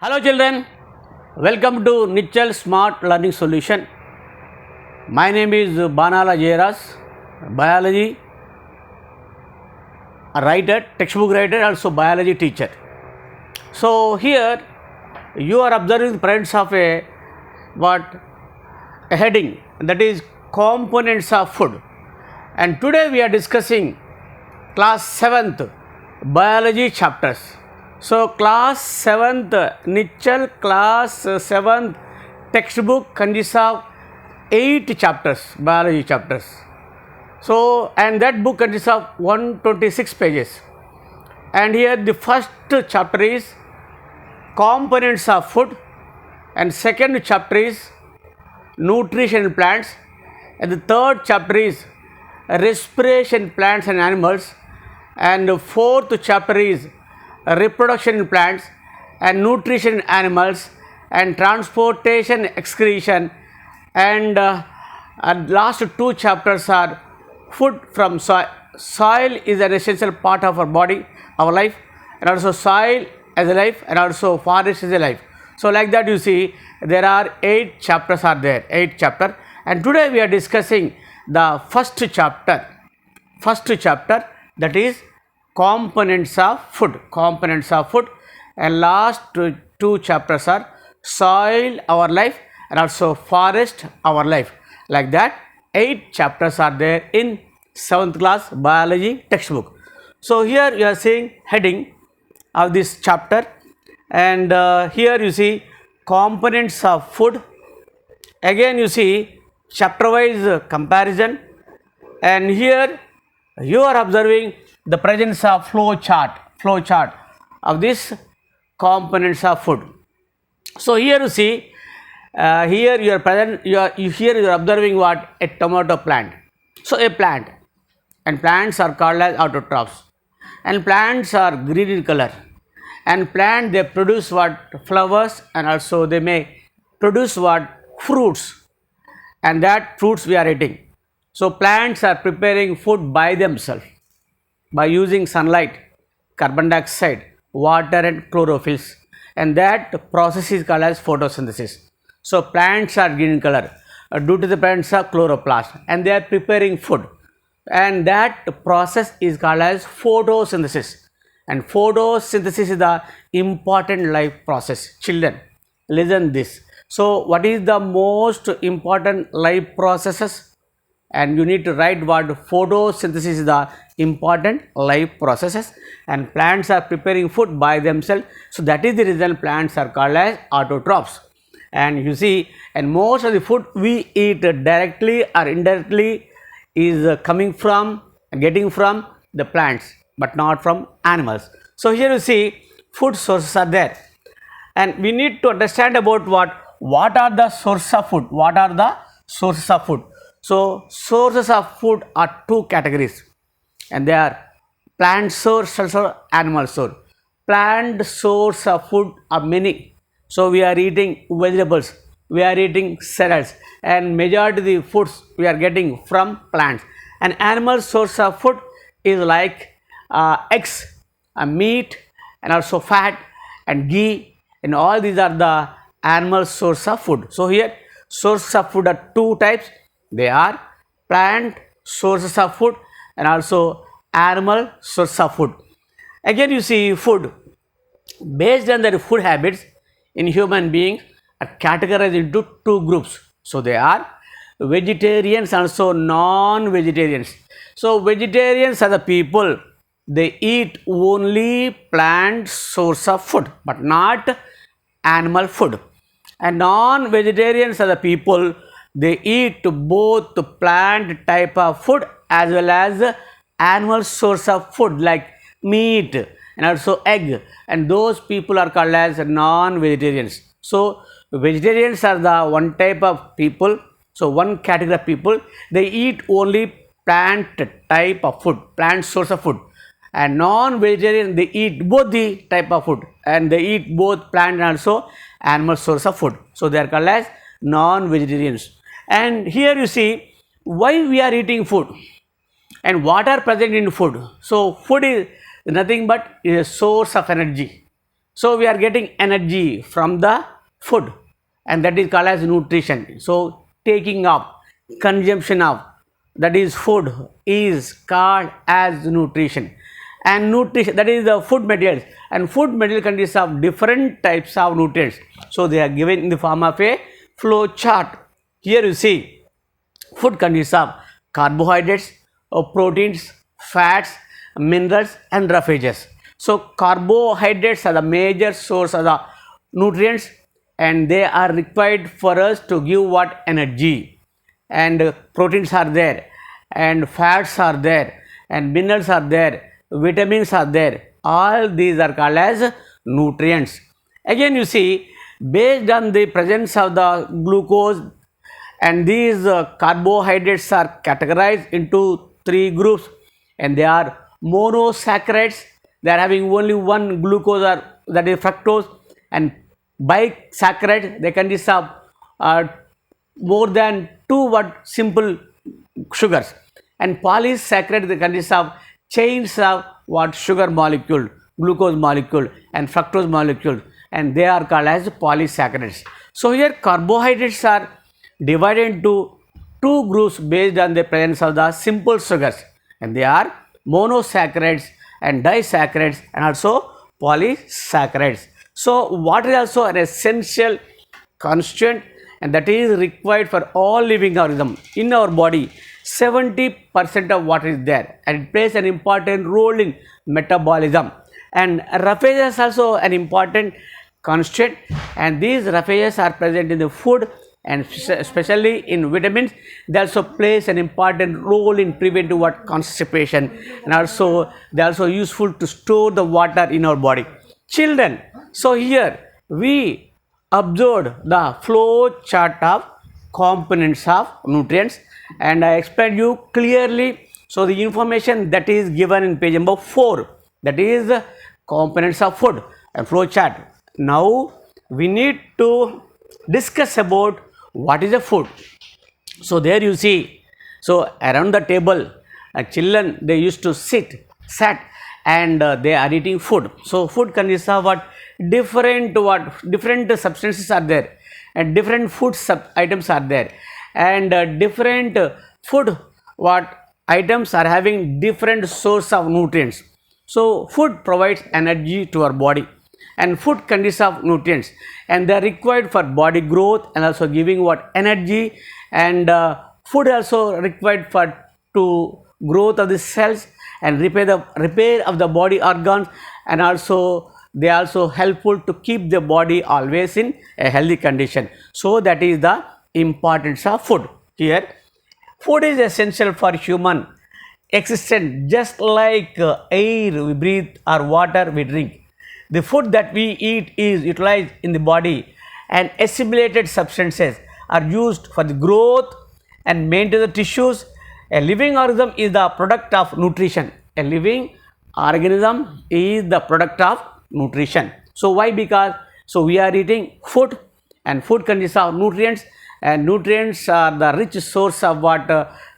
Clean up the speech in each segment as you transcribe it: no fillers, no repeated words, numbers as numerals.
Hello children, welcome to Nichal Smart Learning Solution. My name is Banala Jaya Raj, biology writer, textbook writer, also biology teacher. So here you are observing the presence of a heading, that is components of food, and today we are discussing class 7th biology chapters. So class 7th Nichal class 7th textbook consists of 8 chapters, biology chapters. So and that book consists of 126 pages, and here the first chapter is components of food, and second chapter is nutrition in plants, and the third chapter is respiration in plants and animals, and the fourth chapter is reproduction in plants and nutrition in animals and transportation excretion, and last two chapters are food from soil. Soil is an essential part of our body, our life, and also soil as a life, and also forest is a life. So like that, you see there are 8 chapters are there, 8 chapter, and today we are discussing the first chapter, that is components of food, and last two chapters are soil, our life, and also forest, our life. Like that, 8 chapters are there in 7th class biology textbook. So here you are seeing heading of this chapter, and here you see components of food. Again you see chapter wise comparison, and here you are observing the presence of flow chart of this components of food. So here you see, here you are observing what? A tomato plant. So a plant, and plants are called as autotrophs, and plants are green in color, and plant they produce what? Flowers, and also they may produce what? Fruits, and that fruits we are eating. So plants are preparing food by themselves by using sunlight, carbon dioxide, water and chlorophylls, and that process is called as photosynthesis. So plants are green in color due to the presence of chloroplast, and they are preparing food, and that process is called as photosynthesis, and photosynthesis is the important life process. Children, listen this. So what is the most important life processes? And you need to write what? Photosynthesis is the important life processes, and plants are preparing food by themselves. So that is the reason plants are called as autotrophs. And you see, and most of the food we eat directly or indirectly is getting from the plants, but not from animals. So here you see food sources are there, and we need to understand about what are the sources of food. So sources of food are 2 categories, and they are plant source, also animal source. Plant source of food are many. So we are eating vegetables, we are eating cereals, and majority of the foods we are getting from plants. And animal source of food is like eggs, meat, and also fat and ghee, and all these are the animal source of food. So here sources of food are 2 types. They are plant sources of food and also animal source of food. Again you see food based on their food habits in human beings are categorized into 2 groups. So they are vegetarians and also non-vegetarians. So vegetarians are the people, they eat only plant source of food but not animal food. And non-vegetarians are the people, they eat both plant type of food as well as animal source of food like meat and also egg, and those people are called as non-vegetarians. So vegetarians are the one type of people, so one category of people, they eat only plant type of food, plant source of food. And non-vegetarian, they eat both the type of food, and they eat both plant and also animal source of food. So they are called as non-vegetarians. And here you see why we are eating food and what are present in food. So food is nothing but is a source of energy. So we are getting energy from the food, and that is called as nutrition. So taking of, consumption of, that is food, is called as nutrition. And nutrition, that is the food materials, and food material consists of different types of nutrients. So they are given in the form of a flow chart. Here you see food consists of carbohydrates, proteins, fats, minerals, and roughages. So carbohydrates are the major source of the nutrients, and they are required for us to give what energy. And proteins are there, and fats are there, and minerals are there, vitamins are there. All these are called as nutrients. Again, you see, based on the presence of the glucose, and these carbohydrates are categorized into three groups, and they are monosaccharides. They are having only one glucose, or that is fructose. And bisaccharides, they consist of uh, more than two what simple sugars. And polysaccharides, they consist of chains of what sugar molecule, glucose molecule, and fructose molecule, and they are called as polysaccharides. So here carbohydrates are divided into two groups based on the presence of the simple sugars, and they are monosaccharides and disaccharides, and also polysaccharides. So water is also an essential constituent, and that is required for all living organisms. In our body, 70% of water is there, and it plays an important role in metabolism. And roughages also an important constituent, and these roughages are present in the food, and especially in vitamins. They also plays an important role in preventing what constipation, and also they are also useful to store the water in our body. Children, so here we observed the flow chart of components of nutrients, and I explained you clearly. So the information that is given in page number 4, that is the components of food and flow chart. Now we need to discuss about what is a food. So there you see, so around the table, children, they used to sat, and they are eating food. So food consists of different substances are there, and different food items are there, and different food what items are having different source of nutrients. So food provides energy to our body, and food consists of nutrients, and they are required for body growth and also giving what energy. And food also required for to growth of the cells and repair of the body organs, and also they are also helpful to keep the body always in a healthy condition. So that is the importance of food. Here food is essential for human existence, just like air we breathe or water we drink. The food that we eat is utilized in the body, and assimilated substances are used for the growth and maintain the tissues. A living organism is the product of nutrition. A living organism is the product of nutrition. So why? Because so we are eating food, and food consists of nutrients, and nutrients are the rich source of what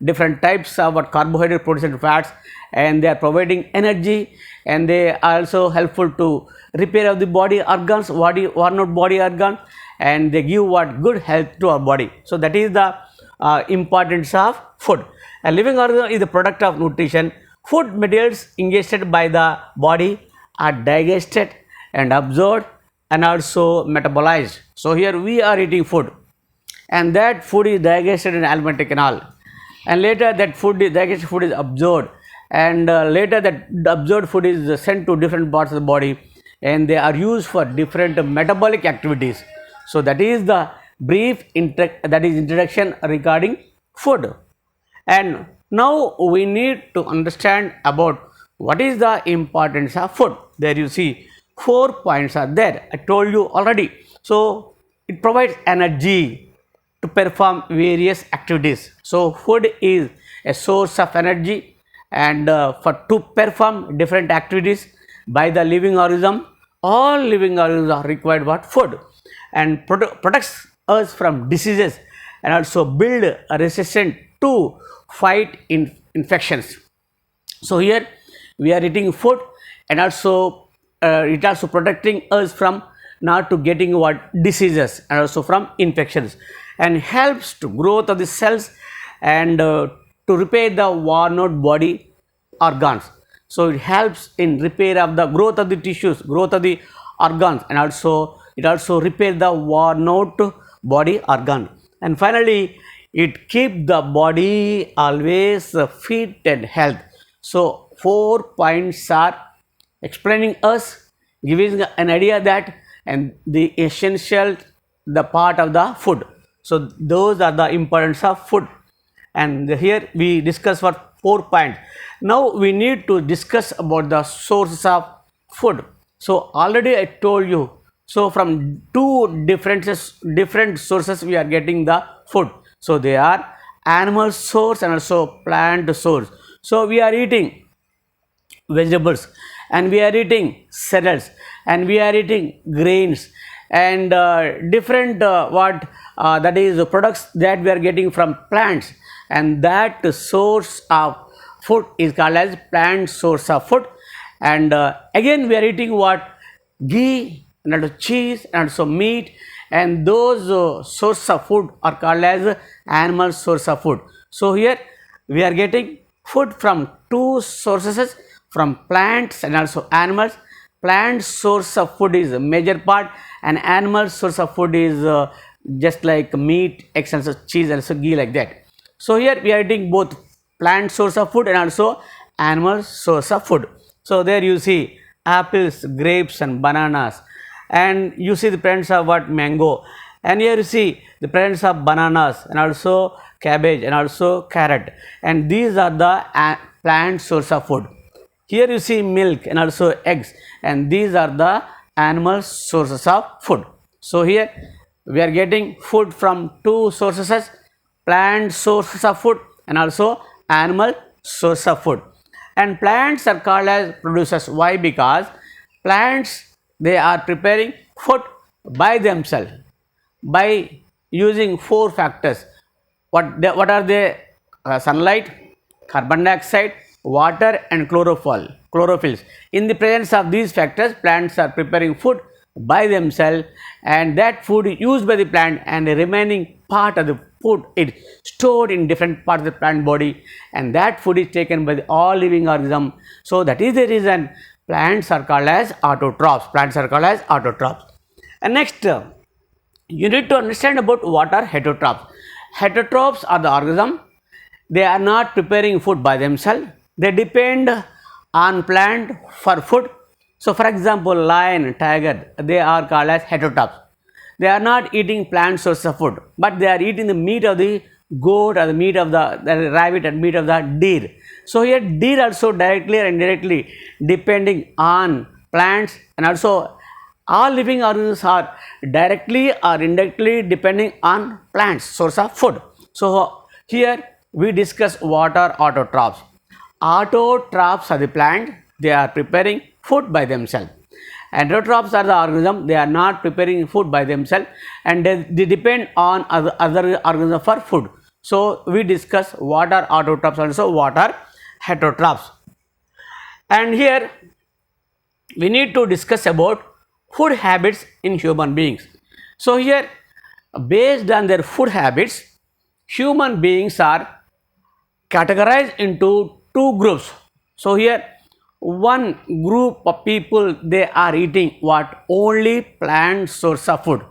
different types of what carbohydrate, proteins, and fats, and they are providing energy, and they are also helpful to repair of the body organs, worn out body organs, and they give what good health to our body. So that is the importance of food. A living organism is the product of nutrition. Food materials ingested by the body are digested and absorbed and also metabolized. So here we are eating food, and that food is digested in alimentary canal, and later that digested food is absorbed, and later that absorbed food is sent to different parts of the body, and they are used for different metabolic activities. So that is the brief introduction regarding food. And now we need to understand about what is the importance of food. There you see 4 points are there, I told you already. So it provides energy to perform various activities. So food is a source of energy, and to perform different activities by the living organism. All living organisms are required what? Food, and protects us from diseases, and also build a resistance to fight infections. So here we are eating food, and also it also protecting us from not to getting what diseases and also from infections, and helps to growth of the cells and to repair the worn out body organs. So it helps in repair of the growth of the tissues, growth of the organs, and also it also repair the worn out body organ. And finally, it keep the body always fit and health. So 4 points are explaining us, giving an idea that and the essential the part of the food. So those are the importance of food, and here we discuss for 4 points. Now we need to discuss about the sources of food. So already I told you, so from two different sources we are getting the food. So they are animal source and also plant source. So we are eating vegetables, and we are eating cereals, and we are eating grains, and different what that is products that we are getting from plants, and that source of food is called as plant source of food. And again we are eating what, ghee and also cheese and also meat, and those source of food are called as animal source of food. So here we are getting food from two sources, from plants and also animals. Plant source of food is a major part, and animal source of food is just like meat, eggs and so cheese and so ghee, like that. So here we are eating both plant source of food and also animal source of food. So there you see apples, grapes and bananas, and you see the presence of what, mango, and here you see the presence of bananas and also cabbage and also carrot, and these are the plant source of food. Here you see milk and also eggs, and these are the animal sources of food. So here we are getting food from two sources, plant sources of food and also animal source of food. And plants are called as producers. Why? Because plants, they are preparing food by themselves by using four factors. What are they? Sunlight, carbon dioxide, water and chlorophylls. In the presence of these factors, plants are preparing food by themselves, and that food is used by the plant, and the remaining part of the food is stored in different parts of the plant body, and that food is taken by the all living organism. So that is the reason plants are called as autotrophs. Plants are called as autotrophs. And next, you need to understand about what are heterotrophs. Heterotrophs are the organism, they are not preparing food by themselves, they depend on plant for food. So for example, lion, tiger, they are called as heterotrophs. They are not eating plant source of food, but they are eating the meat of the goat or the meat of the rabbit and meat of the deer. So here deer also directly or indirectly depending on plants, and also all living organisms are directly or indirectly depending on plants source of food. So here we discuss what are autotrophs. Autotrophs are the plant, they are preparing food by themselves. Heterotrophs are the organism, they are not preparing food by themselves, and they depend on other organisms for food. So we discuss what are autotrophs and also what are heterotrophs. And here we need to discuss about food habits in human beings. So here, based on their food habits, human beings are categorized into two groups. So here one group of people, they are eating what, only plant source of food,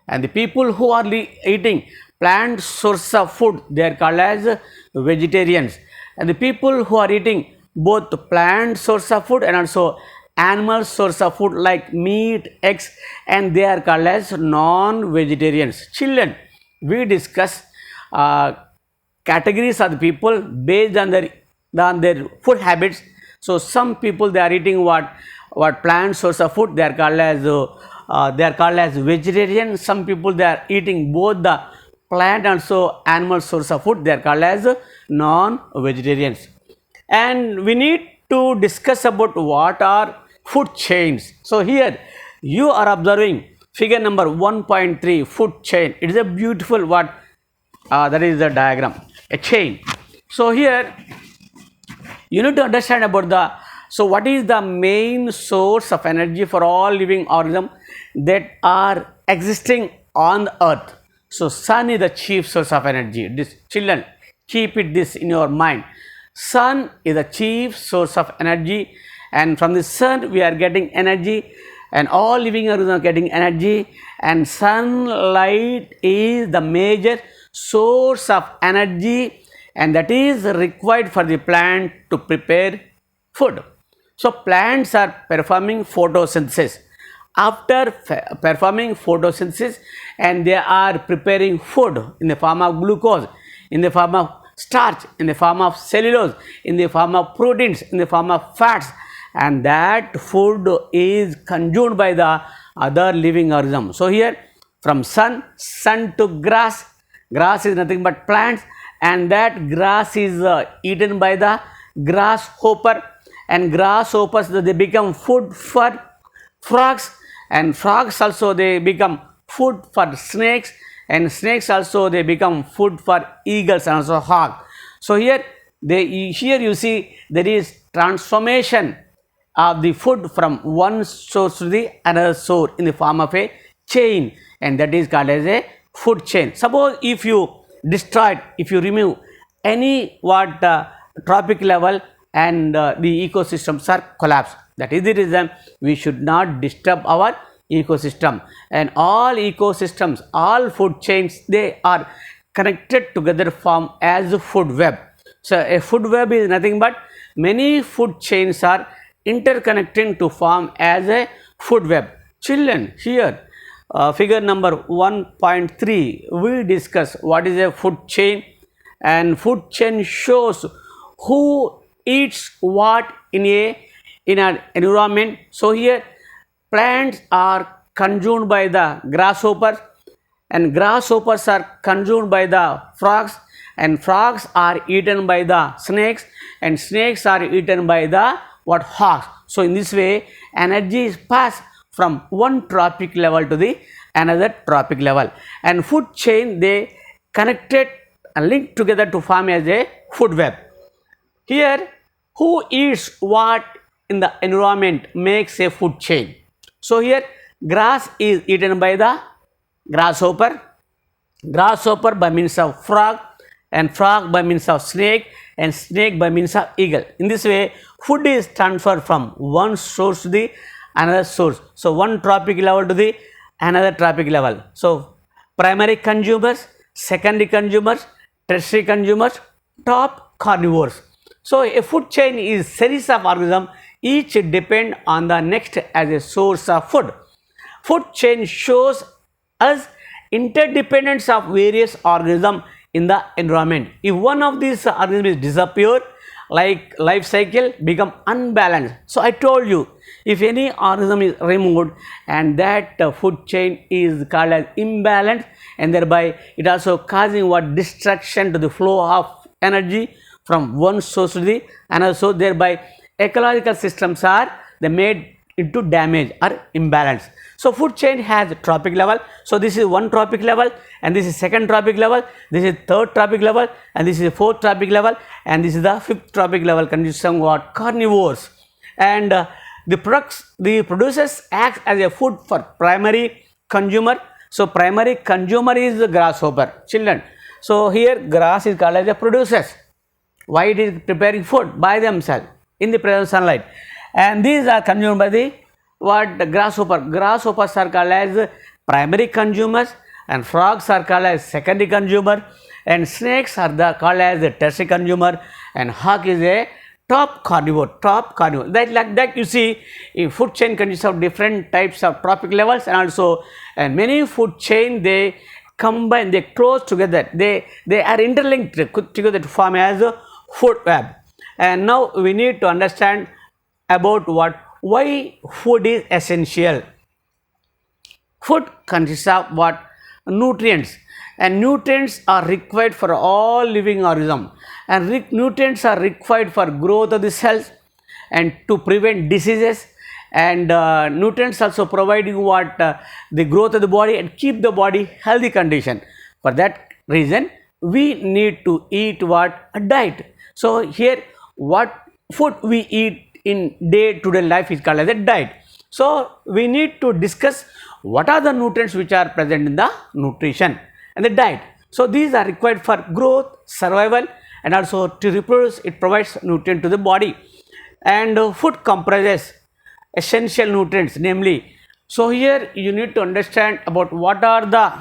and the people who are eating plant source of food, they are called as vegetarians. And the people who are eating both plant source of food and also animal source of food like meat, eggs, and they are called as non-vegetarians. Children, we discuss categories of the people based on their food habits. So some people, they are eating what plant source of food, they are called as vegetarian. Some people, they are eating both the plant and also animal source of food, they are called as non-vegetarians. And we need to discuss about what are food chains. So here you are observing figure number 1.3, food chain. It is a beautiful what that is the diagram, a chain. So here you need to understand about the So what is the main source of energy for all living organisms that are existing on the earth? So sun is the chief source of energy. This, children, keep it this in your mind. Sun is the chief source of energy, and from the sun we are getting energy, and all living organisms are getting energy, and sunlight is the major source of energy, and that is required for the plant to prepare food. So plants are performing photosynthesis. After performing photosynthesis, and they are preparing food in the form of glucose, in the form of starch, in the form of cellulose, in the form of proteins, in the form of fats, and that food is consumed by the other living organism. So here from sun to grass, grass is nothing but plants, and that grass is eaten by the grasshopper, and grasshoppers they become food for frogs, and frogs also they become food for snakes, and snakes also they become food for eagles and also hawk. So here you see there is transformation of the food from one source to the another source in the form of a chain, and that is called as a food chain. Suppose if you if you remove any tropic level, and the ecosystems are collapsed. That is the reason we should not disturb our ecosystem, and all ecosystems, all food chains, they are connected together form as a food web. So a food web is nothing but many food chains are interconnecting to form as a food web. Children, here figure number 1.3 we discuss what is a food chain, and food chain shows who eats what in an environment. So here plants are consumed by the grasshoppers, and grasshoppers are consumed by the frogs, and frogs are eaten by the snakes, and snakes are eaten by the hawks. So in this way energy is passed from one tropic level to the another tropic level, and food chain they connected and linked together to form as a food web. Here who eats what in the environment makes a food chain. So here grass is eaten by the grasshopper, grasshopper by means of frog, and frog by means of snake, and snake by means of eagle. In this way food is transferred from one source to the another source. So one tropic level to the another tropic level. So primary consumers, secondary consumers, tertiary consumers, top carnivores. So a food chain is series of organisms each depend on the next as a source of food. Food chain shows us interdependence of various organisms in the environment. If one of these organisms disappear, like life cycle become unbalanced. So I told you, if any organism is removed, and that food chain is called as imbalance, and thereby it also causing destruction to the flow of energy from one source to the another source. Thereby ecological systems are they made into damage or imbalance. So food chain has tropic level. So this is one tropic level, and this is second tropic level, this is third tropic level, and this is fourth tropic level, and this is the fifth tropic level consisting of carnivores. And the producers act as a food for primary consumer. So primary consumer is the grasshopper. Children, so here grass is called as a producers. Why it is preparing food by themselves in the present sunlight, and these are consumed by the grasshopper. Grasshoppers are called as primary consumers, and frogs are called as secondary consumer, and snakes are called as a tertiary consumer, and hawk is a top carnivore. That like that you see, in food chain consists of different types of tropic levels, and also and many food chain they combine, they close together, they are interlinked together to form as a food web. And now we need to understand about why food is essential. Food consists of nutrients, and nutrients are required for all living organisms, and nutrients are required for growth of the cells and to prevent diseases, and nutrients also providing the growth of the body and keep the body healthy condition. For that reason we need to eat a diet. So here what food we eat in day-to-day life is called as a diet. So we need to discuss what are the nutrients which are present in the nutrition and the diet. So these are required for growth, survival, and also to reproduce. It provides nutrient to the body. And food comprises essential nutrients, namely. So here you need to understand about what are the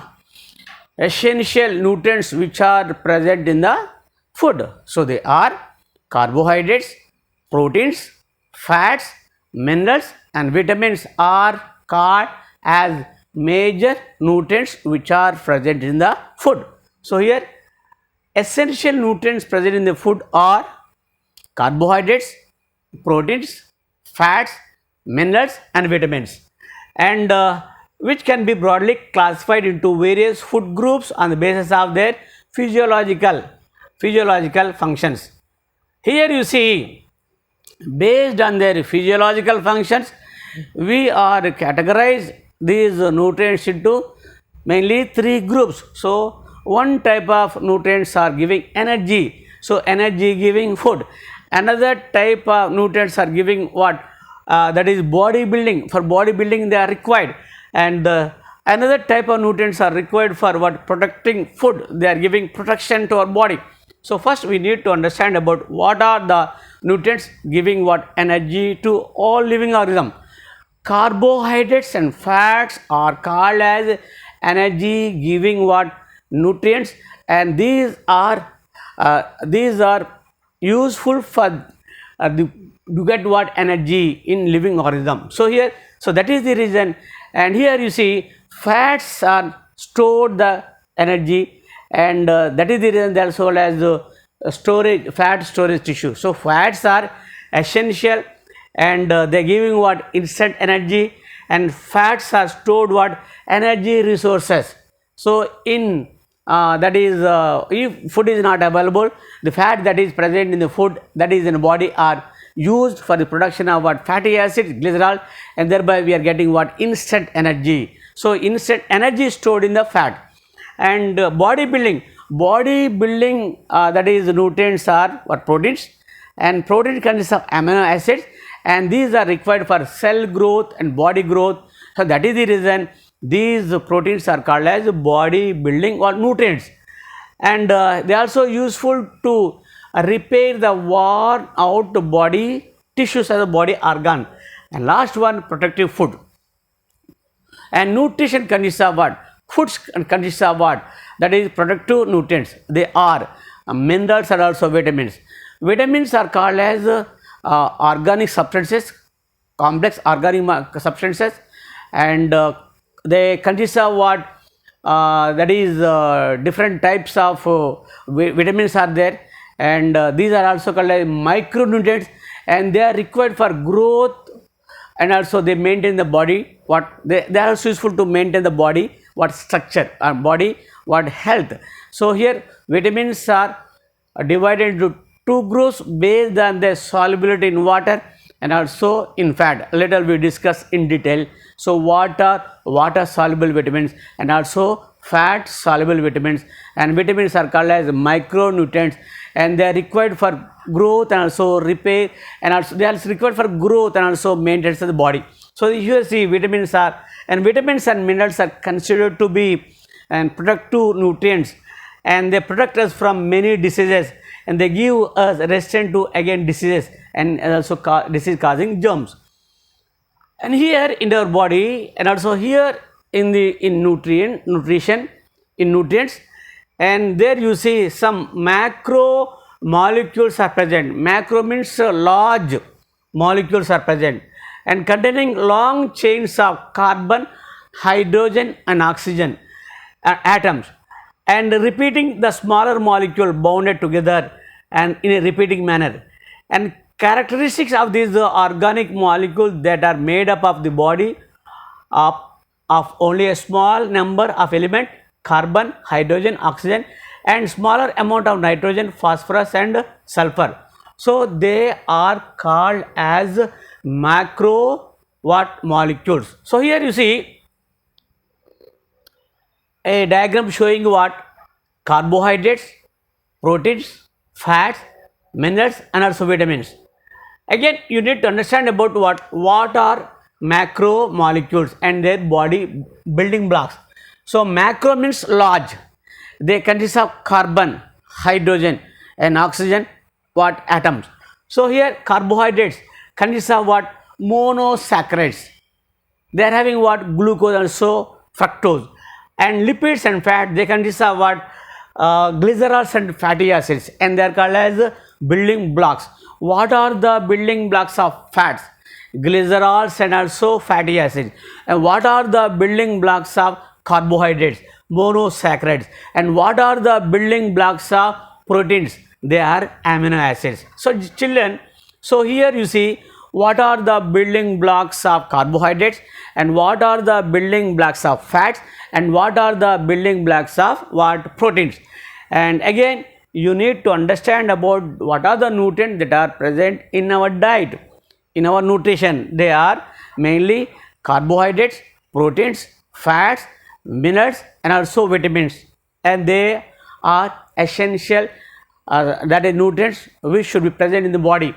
essential nutrients which are present in the food. So they are carbohydrates, proteins, fats, minerals, and vitamins are called as major nutrients which are present in the food. So here essential nutrients present in the food are carbohydrates, proteins, fats, minerals, and vitamins, and which can be broadly classified into various food groups on the basis of their physiological functions. Here you see, based on their physiological functions, we are categorize these nutrients into mainly three groups. So one type of nutrients are giving energy, so energy giving food. Another type of nutrients are giving what, that is bodybuilding. For bodybuilding they are required. And another type of nutrients are required for what, protecting food. They are giving protection to our body. So first we need to understand about what are the nutrients giving what, energy to all living organism. Carbohydrates and fats are called as energy giving what, nutrients, and these are useful for to get what, energy in living organism. So here, so that is the reason. And here you see, fats are stored the energy, and that is the reason they are sold as storage, fat storage tissue. So fats are essential, and they are giving what, instant energy, and fats are stored what, energy resources. So in that is if food is not available, the fat that is present in the food, that is in the body, are used for the production of what, fatty acids, glycerol, and thereby we are getting what, instant energy. So instant energy is stored in the fat. And bodybuilding that is nutrients are what, proteins, and protein consists of amino acids, and these are required for cell growth and body growth. So that is the reason these proteins are called as body building or nutrients. And they are also useful to repair the worn out body tissues as a body organ. And last one, protective food. And nutrition consists of what, foods consists of what, that is protective nutrients. They are minerals and also vitamins. Vitamins are called as organic substances, complex organic substances, and they consist of what, that is different types of vitamins are there, and these are also called as micronutrients, and they are required for growth, and also they maintain the body what, they are also useful to maintain the body what, structure, body what, health. So here vitamins are divided into two groups based on their solubility in water and also in fat. Later we discuss in detail. So what are water soluble vitamins and also fat soluble vitamins, and vitamins are called as micronutrients, and they are required for growth and also repair, and also they are required for growth and also maintenance of the body. So you see, vitamins and minerals are considered to be and protective nutrients, and they protect us from many diseases, and they give us resistance to again diseases and also disease causing germs. And here in our body, and also here in nutrition, in nutrients, and there you see some macro molecules are present. Macro means large molecules are present and containing long chains of carbon, hydrogen, and oxygen atoms, and repeating the smaller molecule bounded together and in a repeating manner. And characteristics of these organic molecules that are made up of the body of, of only a small number of elements, carbon, hydrogen, oxygen, and smaller amount of nitrogen, phosphorus, and sulfur. So they are called as macro what, molecules. So here you see a diagram showing what, carbohydrates, proteins, fats, minerals, and also vitamins. Again, you need to understand about what are macromolecules and their body building blocks. So macro means large. They consist of carbon, hydrogen and oxygen what atoms. So here carbohydrates consist of what monosaccharides. They are having what glucose and so fructose. And lipids and fat, they consist of what glycerols and fatty acids, and they are called as building blocks. What are the building blocks of fats? Glycerols and also fatty acids. And what are the building blocks of carbohydrates? Monosaccharides. And what are the building blocks of proteins? They are amino acids. So children, so here you see what are the building blocks of carbohydrates and what are the building blocks of fats and what are the building blocks of what proteins. And again, you need to understand about what are the nutrients that are present in our diet, in our nutrition. They are mainly carbohydrates, proteins, fats, minerals and also vitamins, and they are essential, that is nutrients which should be present in the body.